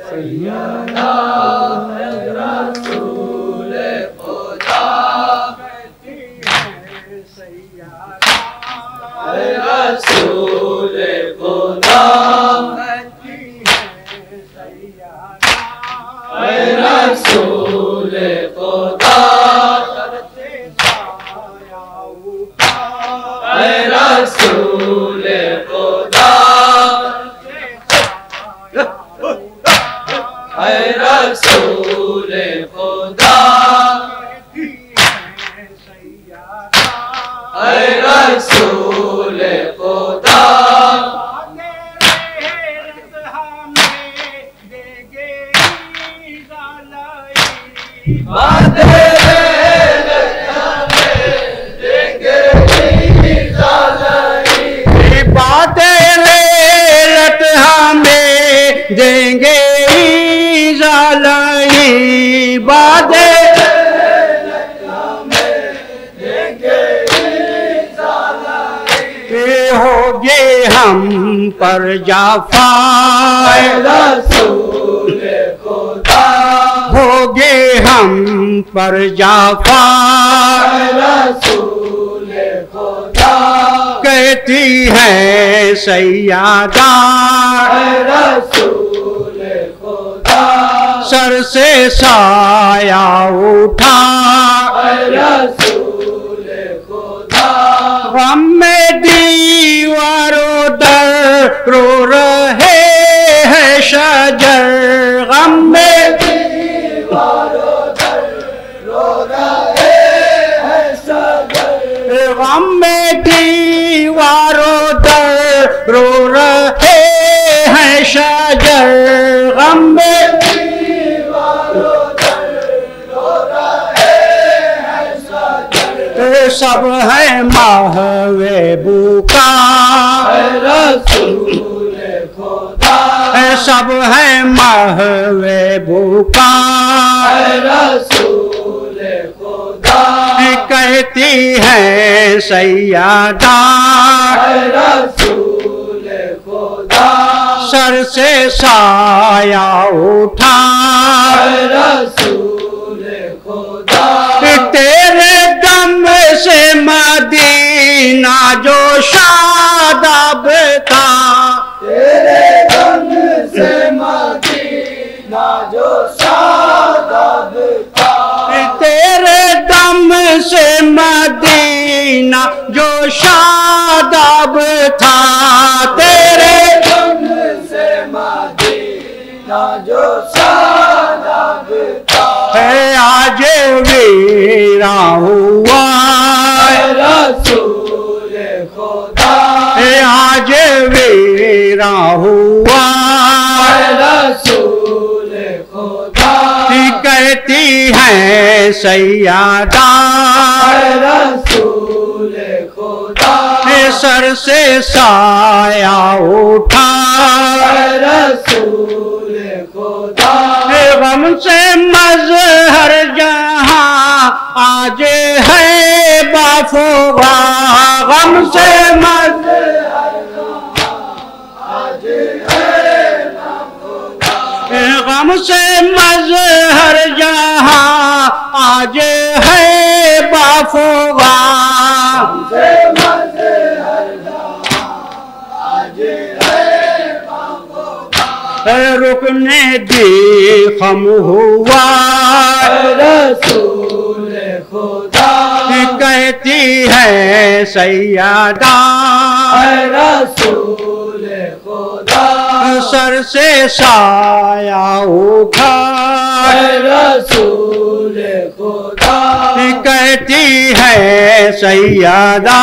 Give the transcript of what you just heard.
सैयदा रसूल खुदा रसूल खुदा रसूल खुदा रसूल खुदा रसूल खुदा रसूल खुदा देंगे ज़ालई बादे होगे हम पर जाफ़ाए रसूल खुदा होगे हम पर जाफ़ाए रसूल खुदा कहती है सैयदा रसूल खुदा सर से साया उठा रसूल खुदा गम में दीवारों दर रो रहे हैं शजर गम में दीवारों दर रो रहे हैं शजर गम में दीवारों दर रो रहे हैं शजर गम में दीवारों दर रो रहे हैं शजर सब है महवे बुका रसूल खुदा सब है महवे बुका रसूल खुदा कहती है सैयदा रसूल खुदा सर से साया उठा रसूल खुदा तेरे दम से मदीना जो शादाब था तेरे दम से मदीना जो शादाब था तेरे दम से मदीना जो शादाब था तेरे दम से मदीना जो शादाब था आज वीरा हुआ रसूल खुदा आज वीरा हुआ रसूल खुदा कहती है सैयदा रसूल खुदा सर से साया उठा रसूल खुदा गम से मज़हर जहाँ आज है बाफुगा गम से मज़हर आज है बाफुगा गम से मज़हर जहाँ आज है बाफुगा रुकने दी खम हुआ रसूल खुदा कहती है सैयदा रसूल खुदा सर से साया उठा रसूल खुदा कहती है सैयदा